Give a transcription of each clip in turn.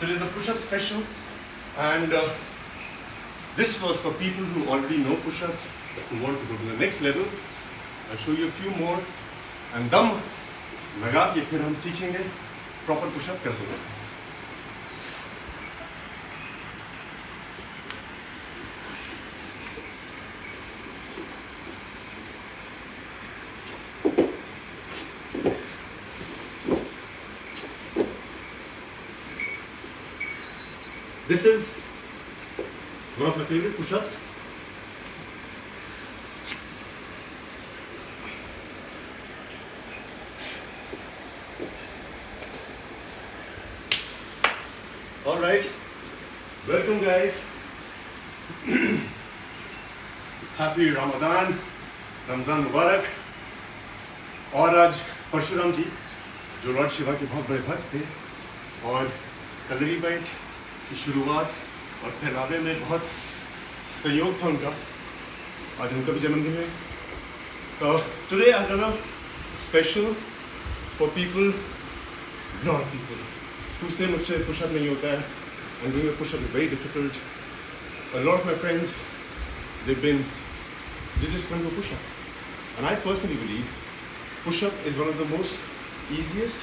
Today is a push-up special, and this was for people who already know push-ups, who want to go to the next level. I'll show you a few more, and दम लगा के फिर हम सीखेंगे proper push-up करते हुए. This is one of my favorite push-ups. All right, welcome guys. Happy Ramadan, Ramzan Mubarak. और आज परशुराम जी जो लॉर्ड शिवा के बहुत बड़े भक्त थे और कलरी बाइट की शुरुआत और फैलावे में बहुत सहयोग था उनका, आज उनका भी जन्मदिन है. तो today I have a special for people, lot of people who say मुझसे पुशअप नहीं होता है, and doing a push-up is very difficult. A lot of my friends, they just can't do push-up, and I personally believe push-up is one of the most easiest,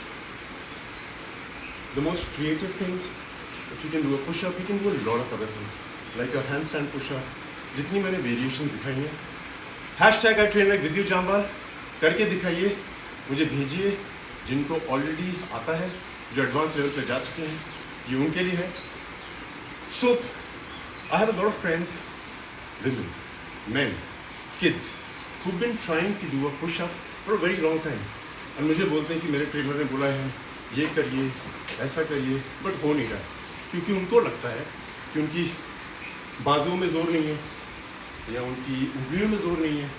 the most creative things. If you can do a push-up, you can do a lot of other things, like a handstand push-up. जितनी मैंने variation दिखाई हैं, #I train like Vidyu Jambal करके दिखाइए, मुझे भेजिए. जिनको already आता है, जो एडवांस लेवल पे जा चुके हैं, ये उनके लिए है. So I have a lot of friends, women, men, kids who've been trying to do a push-up for a very long time, and मुझे बोलते हैं कि मेरे ट्रेनर ने बोला है ये करिए, ऐसा करिए, बट हो नहीं रहा, क्योंकि उनको लगता है कि उनकी बाजुओं में जोर नहीं है, या उनकी उंगलियों में जोर नहीं है,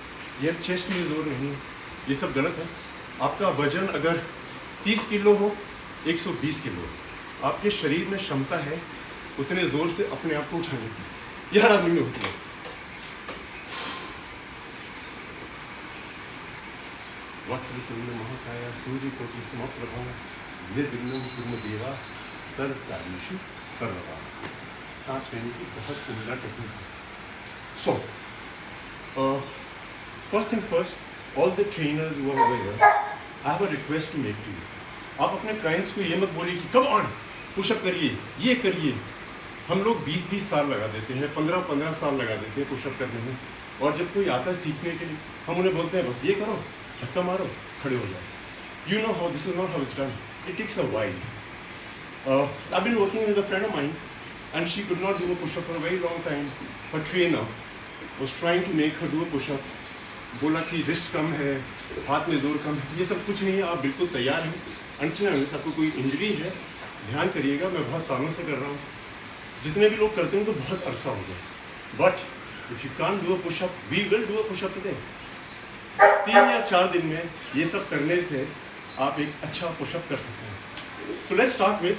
या चेस्ट में जोर नहीं है. ये सब गलत है. आपका वजन अगर 30 किलो हो, 120 किलो, आपके शरीर में क्षमता है उतने जोर से अपने आप को उठाने की. ये हर आदमी में होती है. वक्रतुंड महाकाय सूर्यकोटि समप्रभा निर्विघ्नं कुरु देवा सर्वकार्येषु सर्वदा. सांस लेने की बहुत उम्दा टेक्निक है. So, first things first, all the trainers who are over here, I have a request to make to you. आप अपने क्लाइंट्स को ये मत बोलिए कि कम ऑन पुशअप करिए, ये करिए. हम लोग 20-20 साल लगा देते हैं, 15-15 साल लगा देते हैं पुशअप करने में, और जब कोई आता है सीखने के लिए, हम उन्हें बोलते हैं बस ये करो, धक्का मारो, खड़े हो जाओ. You know how this is not how it's done. It takes a while. I've been working with a friend of mine, and she could not do a push-up for a very long time. Her trainer was trying to make her do a push-up. बोला कि wrist कम है, हाथ में जोर कम है. ये सब कुछ नहीं है. आप बिल्कुल तैयार हैं. अनफिट आपको कोई इंजरी है, ध्यान करिएगा. मैं बहुत सालों से कर रहा हूँ. जितने भी लोग करते हैं तो बहुत अरसा हो गया. But if you can't do a pushup, we will do a pushup today. 3 या 4 दिन में ये सब करने से आप एक अच्छा पुशअप कर सकते हैं. सो लेट्स स्टार्ट विद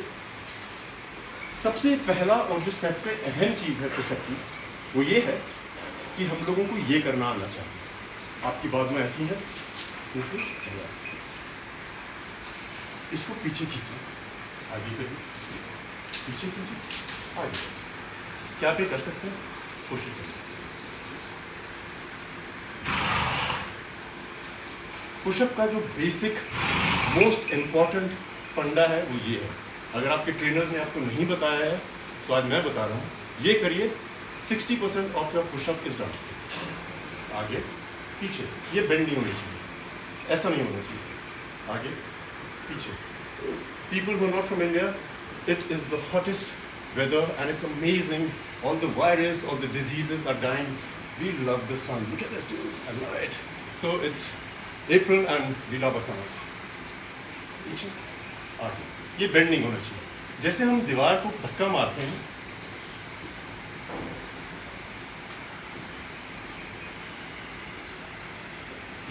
सबसे पहला और जो सबसे अहम चीज़ है पुशअप की, वो ये है कि हम लोगों को ये करना आना चाहिए. आपकी बाजुएं ऐसी हैं, इसको पीछे खींचें, आगे करिए, पीछे खींचें, आगे. क्या आप ये कर सकते हैं? कोशिश करिए. पुशअप का जो बेसिक मोस्ट इम्पॉर्टेंट फंडा है वो ये है. अगर आपके ट्रेनर ने आपको नहीं बताया है तो आज मैं बता रहा हूँ. ये करिए, 60% of your pushup is done. आगे पीछे. ये बेंड नहीं होनी चाहिए, ऐसा नहीं होना चाहिए. आगे पीछे. People who are not from India, it is the hottest weather and it's amazing. All the virus, all the diseases are dying. We love the sun. Look at this dude. I love it. So it's April and we love summers. पीछे, आगे. ये bend नहीं होना चाहिए. जैसे हम दीवार को धक्का मारते हैं,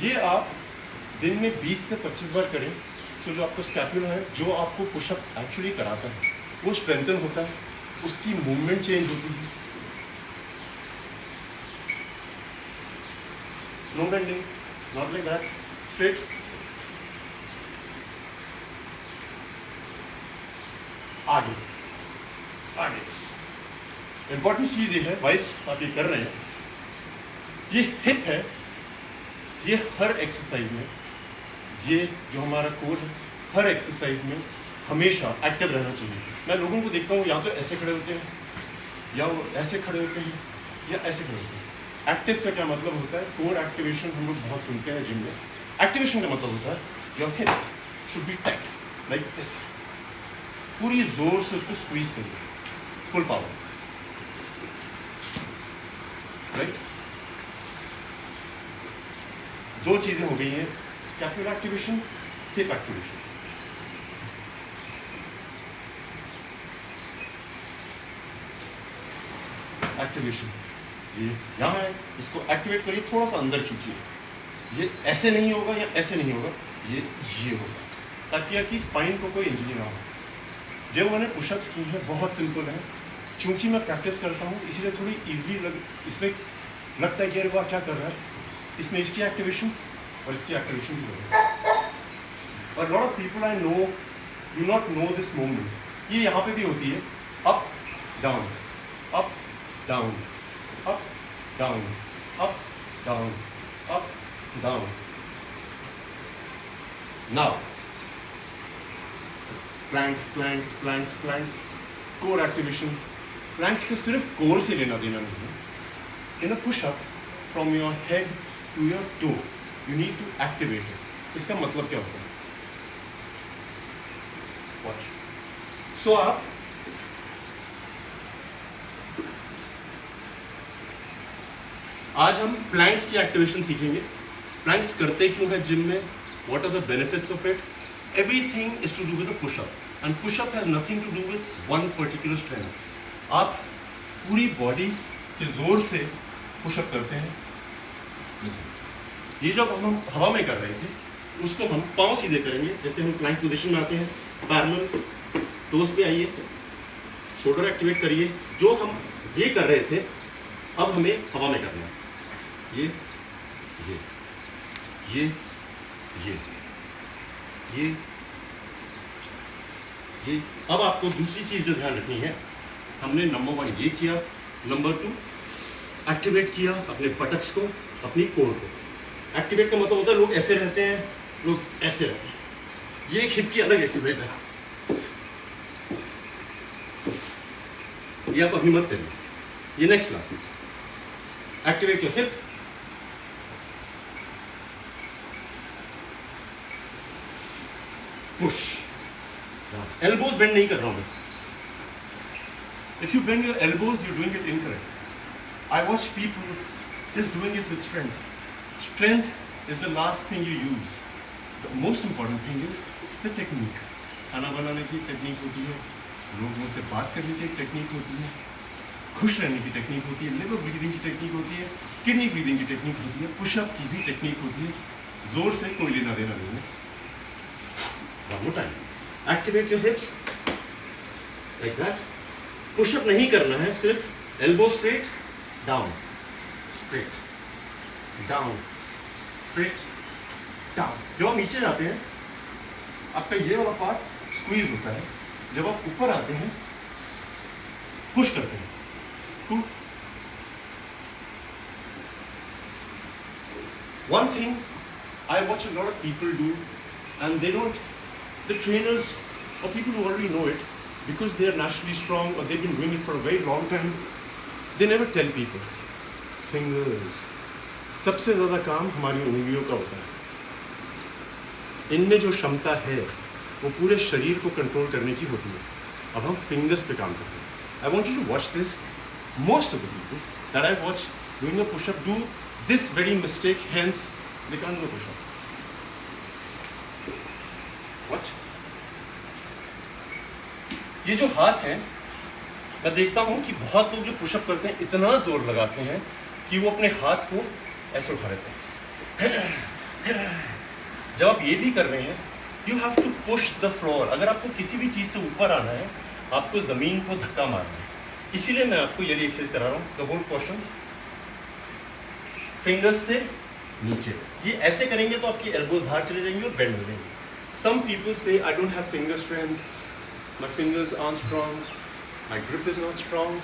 ये आप दिन में 20 से 25 बार करें. सो जो आपको स्कैपुला है, जो आपको पुशअप एक्चुअली कराता है, वो स्ट्रेंथन होता है, उसकी मूवमेंट चेंज होती है. No bending, not like that, straight. आगे आगे। इंपॉर्टेंट चीज़ ये है, वाइस आप ये कर रहे हैं, ये हिप है, ये हर एक्सरसाइज में, ये जो हमारा कोर है, हर एक्सरसाइज में हमेशा एक्टिव रहना चाहिए। मैं लोगों को देखता हूँ या तो ऐसे खड़े होते हैं, या वो ऐसे खड़े होते हैं, या ऐसे खड़े होते हैं। एक्टिव का क्या मतलब होता है? कोर एक्टिवेशन हम लोग बहुत सुनते हैं जिम में। एक्टिवेशन का मतलब होता है your hips should be tight like this, पूरी जोर से उसको स्क्वीज करिए, फुल पावर, राइट। दो चीजें हो गई हैं, scapular activation, hip activation. Activation ये यहाँ है, इसको एक्टिवेट करिए, थोड़ा सा अंदर खींचिए, ये ऐसे नहीं होगा या ऐसे नहीं होगा, ये होगा, ताकि आपकी स्पाइन को कोई इंजरी ना हो। जो मैंने पुशअप्स की है बहुत सिंपल है, चूंकि मैं प्रैक्टिस करता हूँ इसलिए थोड़ी इजीली इसमें लगता है कि अरे वाह क्या कर रहा है, इसमें इसकी एक्टिवेशन और इसकी एक्टिवेशन की जरूरत है। और lot of people I know do not know this movement. ये यहाँ पे भी होती है, up down, up down, up down, up down, up down. Now planks, planks, planks, planks, core activation. Planks को सिर्फ कोर से लेना देना नहीं है। In a pushup from your head to your toe you need to activate it. इसका मतलब क्या होता है? वॉच। सो आप आज हम प्लैंक्स की एक्टिवेशन सीखेंगे। प्लैंक्स करते क्यों है जिम में? What are the benefits of it? Everything is to do with a pushup and pushup has nothing to do with one particular strength. आप पूरी बॉडी के जोर से पुशअप करते हैं। ये जब हम हवा में कर रहे थे उसको हम पांव सीधे करेंगे, जैसे हम प्लैंक पोजीशन में आते हैं, पैरेलल टोस पे आइए, शोल्डर एक्टिवेट करिए। जो हम ये कर रहे थे अब हमें हवा में करना है। ये ये ये ये ये ये। अब आपको दूसरी चीज जो ध्यान रखनी है, हमने नंबर 1 ये किया, नंबर 2 एक्टिवेट किया अपने बटक्स को, अपनी कोर को। एक्टिवेट का मतलब होता है लोग ऐसे रहते हैं, लोग ऐसे रहते हैं। ये एक हिप की अलग एक्सरसाइज है, ये आप अभी मत करिए, ये नेक्स्ट क्लास में। Activate your hip, push. Elbows bend नहीं कर रहा हूं मैं। If you bend your elbows, you're doing it incorrect. I watch people just doing it with strength. Strength is the last thing you use. The most important thing is the technique. खाना बनाने की technique होती है, लोगों से बात करने की टेक्निक होती है, खुश रहने की टेक्निक होती है, लिवर ब्रीदिंग की टेक्निक होती है, किडनी ब्रीदिंग की टेक्निक होती है, पुशअप की भी टेक्निक होती है। जोर से कोई लेना देना नहीं है। One more time. Activate your hips like that. Pushup नहीं करना है, सिर्फ elbow straight down, straight down, straight down. जब आप नीचे जाते हैं आपका ये वाला पार्ट स्क्वीज होता है, जब आप ऊपर आते हैं पुश करते हैं। One thing I watch a lot of people do, and they don't, the trainers or people who already know it, because they are naturally strong or they've been doing it for a very long time, they never tell people. Fingers, सबसे ज़्यादा काम हमारी उंगलियों का होता है। इनमें जो क्षमता है वो पूरे शरीर को कंट्रोल करने की होती है। अब हम फिंगर्स पे काम करते हैं। I want you to watch this. Most of the people that I watch doing a push-up do this very mistake, hence they can't do a push-up. Watch. ये जो हाथ है, मैं देखता हूँ कि बहुत लोग जो पुशअप करते हैं इतना जोर लगाते हैं कि वो अपने हाथ को ऐसे उठा लेते हैं। जब आप ये भी कर रहे हैं, you have to push the floor. अगर आपको किसी भी चीज़ से ऊपर आना है, आपको ज़मीन को धक्का मारना है। इसीलिए मैं आपको ये एक्सरसाइज करा रहा हूँ। द होल क्वेश्चन, फिंगर्स से नीचे, ये ऐसे करेंगे तो आपकी एल्बोज बाहर चले जाएंगे और बेंड हो जाएंगे। सम पीपल से I don't have finger strength, my fingers aren't strong. my grip is not strong.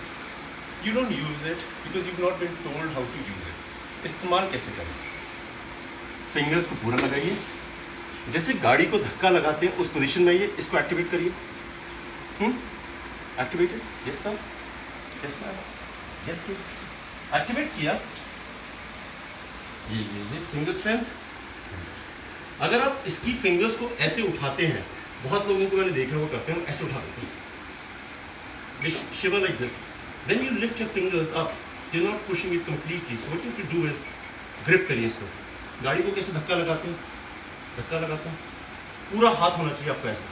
You don't use it because you've not been told how to use it. इस्तेमाल कैसे करें? फिंगर्स को पूरा लगाइए, जैसे गाड़ी को धक्का लगाते हैं उस पोजीशन में आइए, इसको एक्टिवेट करिए. Activated? Yes sir, yes ma'am, yes kids. Activate किया. ये फिंगर स्ट्रेंथ. अगर आप इसकी फिंगर्स को ऐसे उठाते हैं, बहुत लोगों को मैंने देखा वो करते हैं, ऐसे उठा देते हैं. Shiver like this. Then you lift your fingers up. You're not pushing it completely. So what you have to do is grip करिए इसको. गाड़ी को कैसे धक्का लगाते हैं? धक्का लगाते हैं. पूरा हाथ होना चाहिए आपका ऐसा.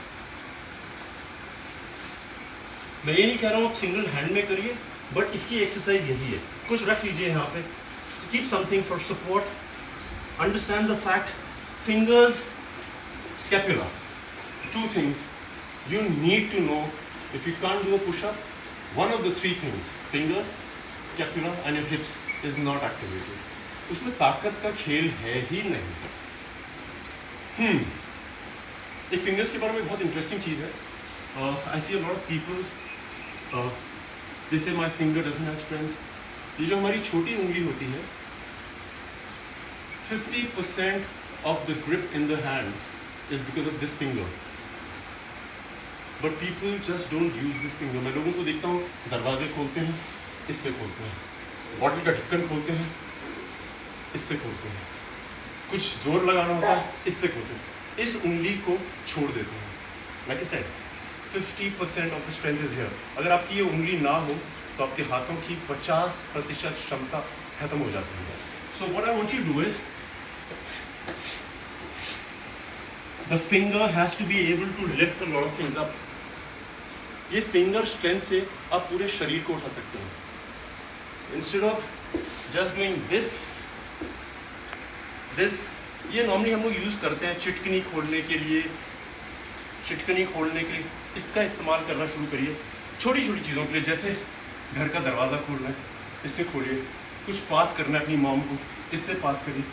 मैं ये नहीं कह रहा हूँ आप सिंगल हैंड में करिए, बट इसकी एक्सरसाइज यही है. कुछ रख लीजिए यहाँ पे. Keep something for support. Understand the fact. Fingers, scapula. Two things you need to know. If you can't do a push-up, one of the three things, fingers, scapula and your hips is not activated. उसमें ताकत का खेल है ही नहीं. एक fingers के बारे में बहुत इंटरेस्टिंग चीज़ है. I see a lot of people, they say my finger doesn't have strength. ये जो हमारी छोटी उंगली होती है, 50% of the grip in the hand is because of this finger. But people just don't use this finger. मैं लोगों को देखता हूँ दरवाजे खोलते हैं, इससे खोलते हैं. बॉटल का ढक्कन खोलते हैं, इससे खोलते हैं. कुछ जोर लगाना होता है, इससे खोलते हैं. इस उंगली को छोड़ देते हैं. Like I said, 50% of the strength is here. अगर आपकी ये उंगली ना हो तो आपके हाथों की 50% क्षमता खत्म हो जाती है. So what I want you to do is, the finger has to be able to lift a lot of things up. ये फिंगर स्ट्रेंथ से आप पूरे शरीर को उठा सकते हैं. Instead of just doing this, ये नॉर्मली हम लोग यूज़ करते हैं चिटकनी खोलने के लिए. इसका इस्तेमाल करना शुरू करिए छोटी छोटी चीज़ों के लिए. जैसे घर का दरवाज़ा खोलना है, इससे खोलिए. कुछ पास करना है अपनी मॉम को, इससे पास करिए.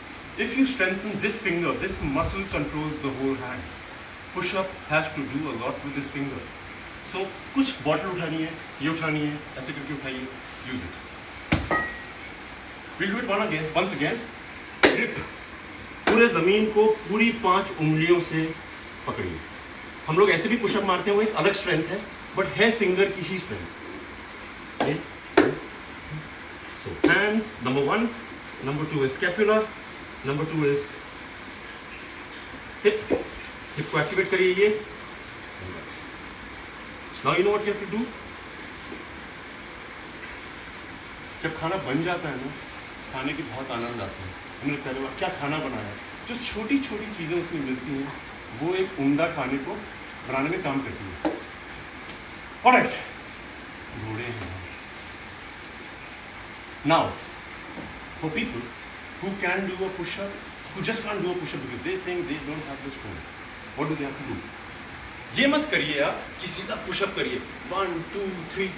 If you strengthen this finger, this muscle controls the whole hand. Push-up has to do a lot with this finger. So कुछ बॉटल उठानी है, ये उठानी है, ऐसे करके उठाइए. Use it. We'll do it once again. Grip. पूरे ज़मीन को पूरी 5 उंगलियों से पकड़िए. हम लोग ऐसे भी पुशअप मारते हैं, वो एक अलग स्ट्रेंथ है, बट है फिंगर की ही strength. So hands, number 1, number 2 is scapula, number 2 is hip. Hip को एक्टिवेट करिए ये. Now you know what you have to do. जब खाना बन जाता है ना, खाने की बहुत आनंद आता है. हमने पहले बार क्या खाना बनाया, जो छोटी छोटी चीज़ें उसमें मिलती हैं, वो एक उम्दा खाने को बनाने में काम करती है. ऑलराइट, घोड़े हैं. Now, for people who can do a push-up, who just can't do a push-up because they think they don't have the strength, what do they have to do? ये मत करिए आप कि सीधा पुशअप करिए 1 2 3.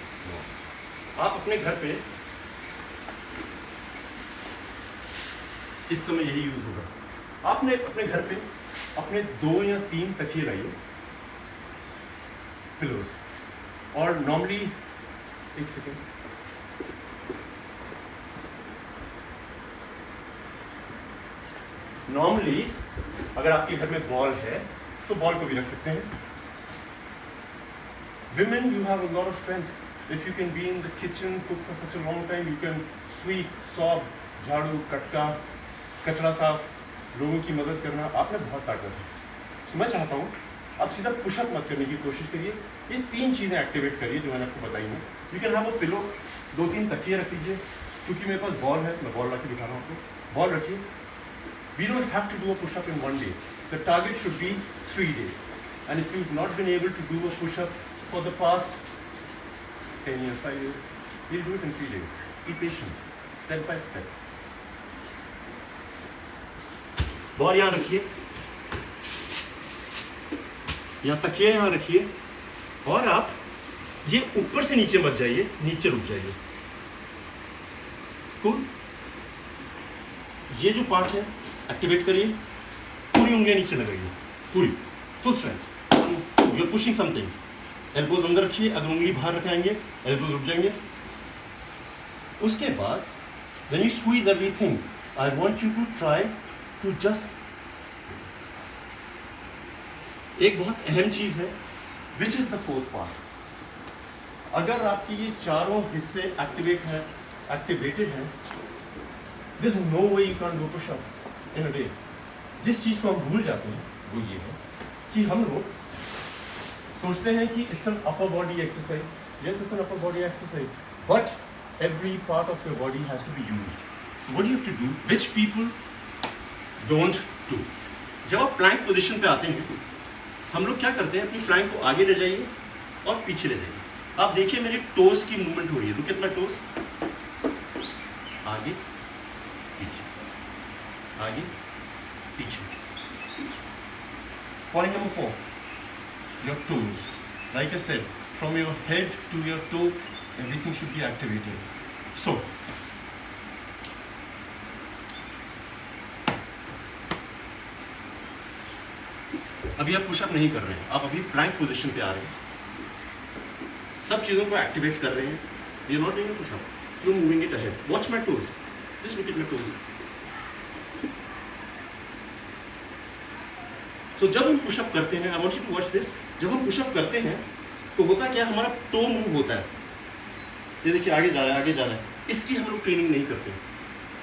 आप अपने घर पे इस समय यही यूज होगा. आपने अपने घर पे अपने 2 या 3 तकिए लाइए, पिलोज. और नॉर्मली एक सेकेंड, नॉर्मली अगर आपके घर में बॉल है तो बॉल को भी रख सकते हैं. Women, you have a lot of strength. If you can be in the kitchen, cook for such a long time, you can sweep, swab, झाड़ू, कटका, कचरा साफ, लोगों की मदद करना, आप में बहुत ताकत है. So मैं चाहता हूँ आप सीधा पुशअप मत करने की कोशिश करिए. ये 3 चीज़ें एक्टिवेट करिए जो मैंने आपको बताई हैं. You can have a pillow, 2-3 तकिए रख लीजिए. क्योंकि मेरे पास बॉल है, मैं बॉल रख के दिखा रहा हूँ आपको. बॉल रखिए. We don't have to do a push-up in 1 day. The target should be 3 days. And if you've not been able to do a push-up for the past 10 years, 5 years, we'll do it in 3 days. Be patient, step by step. Ball यहाँ रखिए, यहाँ तकिए यहाँ रखिए, और आप ये ऊपर से नीचे मत जाइए, नीचे रुक जाइए. कूल. ये जो पार्ट है एक्टिवेट करिए. पूरी उंगलियां नीचे लगाइए, पूरी full strength. You are pushing something. Elbows अंदर रखिए, अगर उंगली बाहर रखाएंगे एल्बोज रुक जाएंगे। उसके बाद when you squeeze everything, I want you to try to just, एक बहुत अहम चीज है, which is the fourth part. अगर आपकी ये चारों हिस्से एक्टिवेटेड हैं, there's no way you can't do push up in a day. जिस चीज को हम भूल जाते हैं वो ये है कि हम लोग सोचते हैं कि it's an upper body exercise. Yes, it's an upper body exercise, but every part of your body has to be used. So what do you have to do, which people don't do? जब आप plank position पे आते हैं, हम लोग क्या करते हैं, अपनी प्लैंक को आगे ले जाइए और पीछे ले जाइए। आप देखिए मेरे टोज की मूवमेंट हो रही है, तो कितना टोज आगे पीछे, आगे पीछे। Point number 4, your toes. Like I said, from your head to your toe, everything should be activated. So, अभी आप पुशअप नहीं कर रहे हैं, आप अभी प्लैंक पोजीशन पे आ रहे हैं, सब चीजों को एक्टिवेट कर रहे हैं। You not doing a pushup, you moving it ahead. Watch my toes, just look at my toes. तो जब हम पुशअप करते हैं, I want you to watch this, जब हम पुशअप करते हैं तो होता क्या, हमारा टो मूव होता है। ये देखिए आगे जा रहा है, आगे जा रहा है, इसकी हम लोग ट्रेनिंग नहीं करते।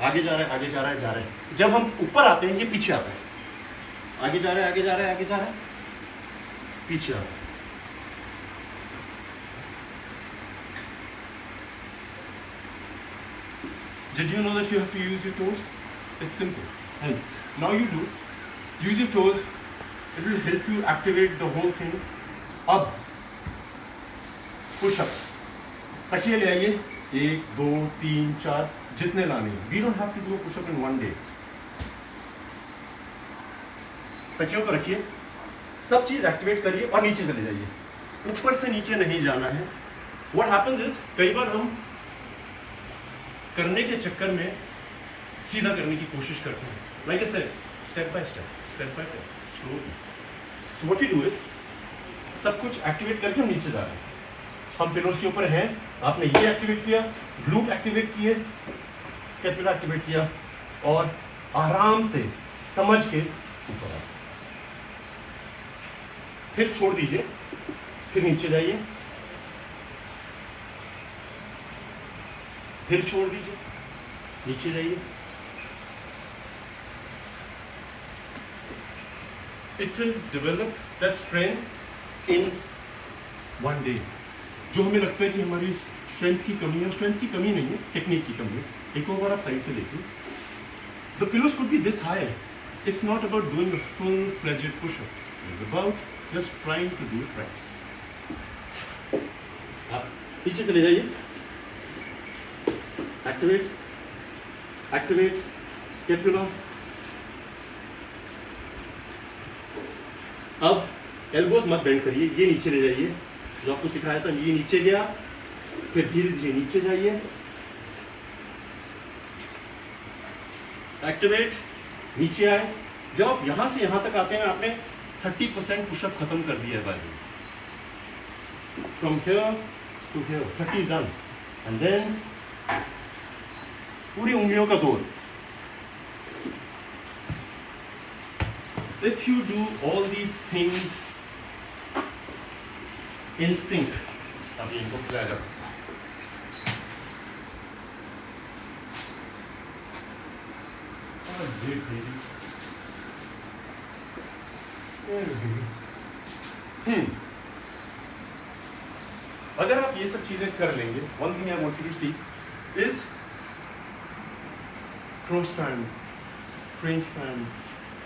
आगे जा रहा है, आगे जा रहा है, जा रहा है। जब हम ऊपर आते हैं ये पीछे आता है, आगे जा रहा है, आगे जा रहा है, आगे जा रहा है, पीछे आता है। Did you know that you have to use your toes? It's simple. Hence, now you do. Use your toes. It will help you activate the whole thing. अब पुश अप, तकिए ले आइए, 1 2 3 4 जितने लाने हैं। We don't have to do push up in one day. तकियों को रखिए, सब चीज एक्टिवेट करिए और नीचे चले जाइए। ऊपर से नीचे नहीं जाना है। व्हाट हैपेंस इज, कई बार हम करने के चक्कर में सीधा करने की कोशिश करते हैं। Like I said, step by step, step by step, slowly. So what we do is, सब कुछ एक्टिवेट करके हम नीचे जा रहे हैं। हम पिलोस के ऊपर हैं, आपने ये एक्टिवेट किया, ग्लूट एक्टिवेट किए, स्कैपुला एक्टिवेट किया और आराम से समझ के ऊपर आए। फिर छोड़ दीजिए, फिर नीचे जाइए, फिर छोड़ दीजिए, नीचे जाइए। It will develop that strength in one day. जो हमें लगता है कि हमारी स्ट्रेंथ की कमी है, स्ट्रेंथ की कमी नहीं है, टेक्निक की कमी है। एक और बार आप साइड से देखिए, the pillows could be this high. It's not about doing a full-fledged push-up. It's about just trying to do it right. आप पीछे चले जाइए, एक्टिवेट, एक्टिवेट स्कैपुला। अब एल्बोज मत बेंड करिए, ये नीचे ले जाइए। जो आपको सिखाया था, ये नीचे गया, फिर धीरे धीरे नीचे जाइए, एक्टिवेट, नीचे आए। जब आप यहां से यहां तक आते हैं, आपने 30% पुशअप खत्म कर दिया है भाई। From here to here 30 done, and then पूरी उंगलियों का जोर। If you do all these things in sync, अभी इनको खिलाया जाए। अगर आप ये सब चीजें कर लेंगे, one thing I want you to see is cross stand, crane stand,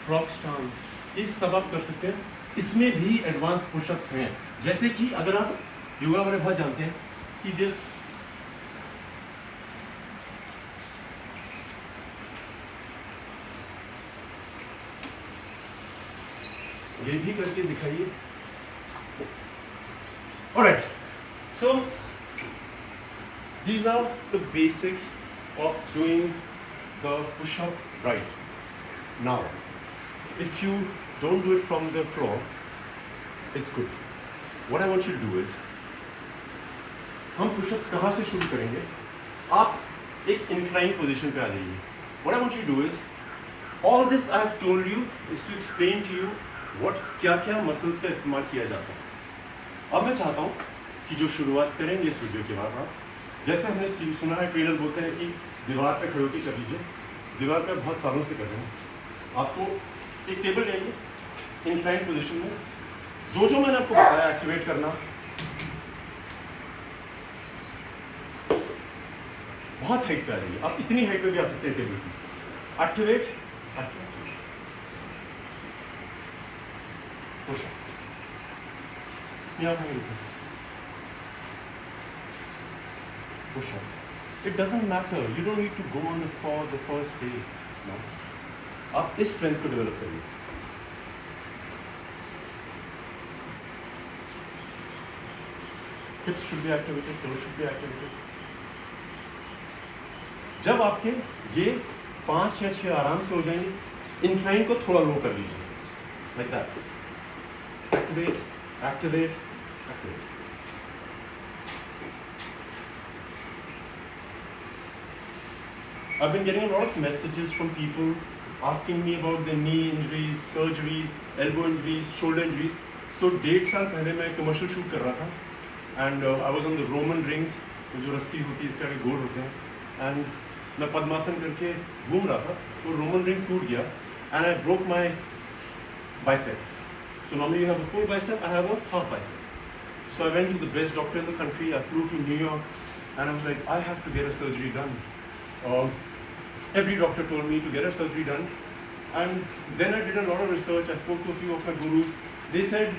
frog stance, ये सब आप कर सकते हैं। इसमें भी एडवांस पुशअप्स हैं, जैसे कि अगर आप योगा वाले बहुत जानते हैं कि दिस ये भी करके दिखाइए। Alright, so these are the basics of doing the push-up right. Now, if you don't do it from the floor, it's good. What I want you to do is हम पुशअप्स कहाँ से शुरू करेंगे? आप एक इंक्लाइन पोजीशन पे आ जाइए. What I want you to do is, all this I have told you is to explain to you what क्या-क्या मसल्स का इस्तेमाल किया जाता है. अब मैं चाहता हूँ कि जो शुरुआत करेंगे इस वीडियो के बाद आप, जैसे हमने सुना है ट्रेनर बोलते हैं कि दीवार पे खड़े होकर कर लीजिए. दीवार पे बहुत सालों से कर रहे हैं. आपको एक टेबल लेंगे इंक्लाइन पोजीशन में, जो मैंने आपको बताया एक्टिवेट करना, बहुत हाइट पे आ जाइए. आप इतनी हाइट पे भी आ सकते हैं टेबल की. Activate, push up. Push up. It doesn't matter. You don't need to go on for the first day. No. आप इस स्ट्रेंथ को डेवलप करिए. Hips should be activated. Toes should be activated. जब आपके ये 5 या 6 आराम से हो जाएंगे, इंक्लाइन को थोड़ा लो कर लीजिए. Like that. Activate, activate, activate. I've been getting a lot of messages from people asking me about their knee injuries, surgeries, elbow injuries, shoulder injuries. So 1.5 साल पहले मैं कमर्शियल शूट कर रहा था and I was on the Roman rings, जो रस्सी होती है इसका गोल होते हैं, and मैं पद्मासन करके घूम रहा था. वो रोमन रिंग टूट गया and I broke my bicep. So normally you have a full bicep, I have a half bicep. So I went to the best doctor in the country. I flew to New York and I was like, I have to get a surgery done. Every doctor told me to get a surgery done, and then I did a lot of research. I spoke to a few of my gurus. They said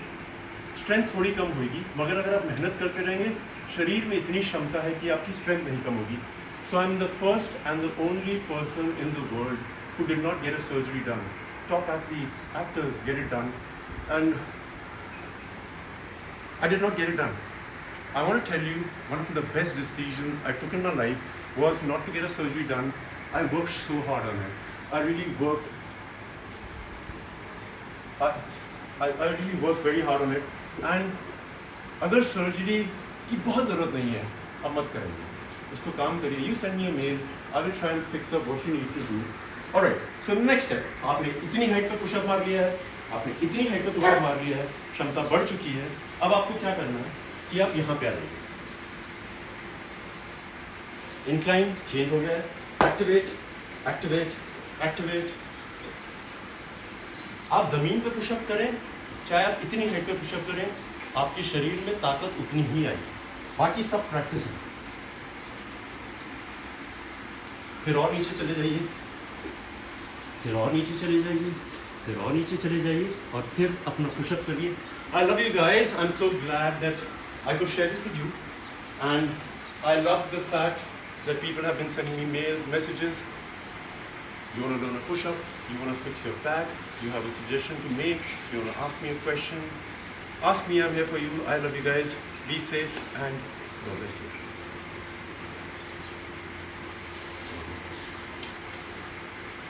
strength थोड़ी कम होगी, मगर अगर आप मेहनत करते रहेंगे, शरीर में इतनी क्षमता है कि आपकी strength नहीं कम होगी. So I'm the first and the only person in the world who did not get a surgery done. Top athletes, actors get it done, and I did not get it done. I want to tell you, one of the best decisions I took in my life was not to get a surgery done. I worked so hard on it. I really worked. I really worked very hard on it. And अगर surgery की बहुत ज़रूरत नहीं है, अब मत करिए. इसको काम करिए. You send me a mail. I will try and fix up what you need to do. Alright. So the next step. आपने इतनी हाइट पे पुशअप मार लिया है. आपने इतनी हाइट पे पुशअप मार लिया है. क्षमता बढ़ चुकी है. अब आपको क्या करना है कि आप यहाँ पे आ जाइए. इंक्लाइन चेंज हो गया है. Activate, activate, activate. आप जमीन पे पुशअप करें, चाहे आप इतनी हाइट पे पुशअप करें, आपके शरीर में ताकत उतनी ही आएगी. बाकी सब प्रैक्टिस है. फिर और नीचे चले जाइए, फिर और नीचे चले जाइए, फिर और नीचे चले जाइए, और फिर अपना पुशअप करिए. I love you guys. I'm so glad that I could share this with you, and I love the fact that people have been sending me mails, messages. You want to learn a push-up, you want to fix your back, you have a suggestion to make, you want to ask me a question, ask me, I'm here for you. I love you guys. Be safe and God bless you.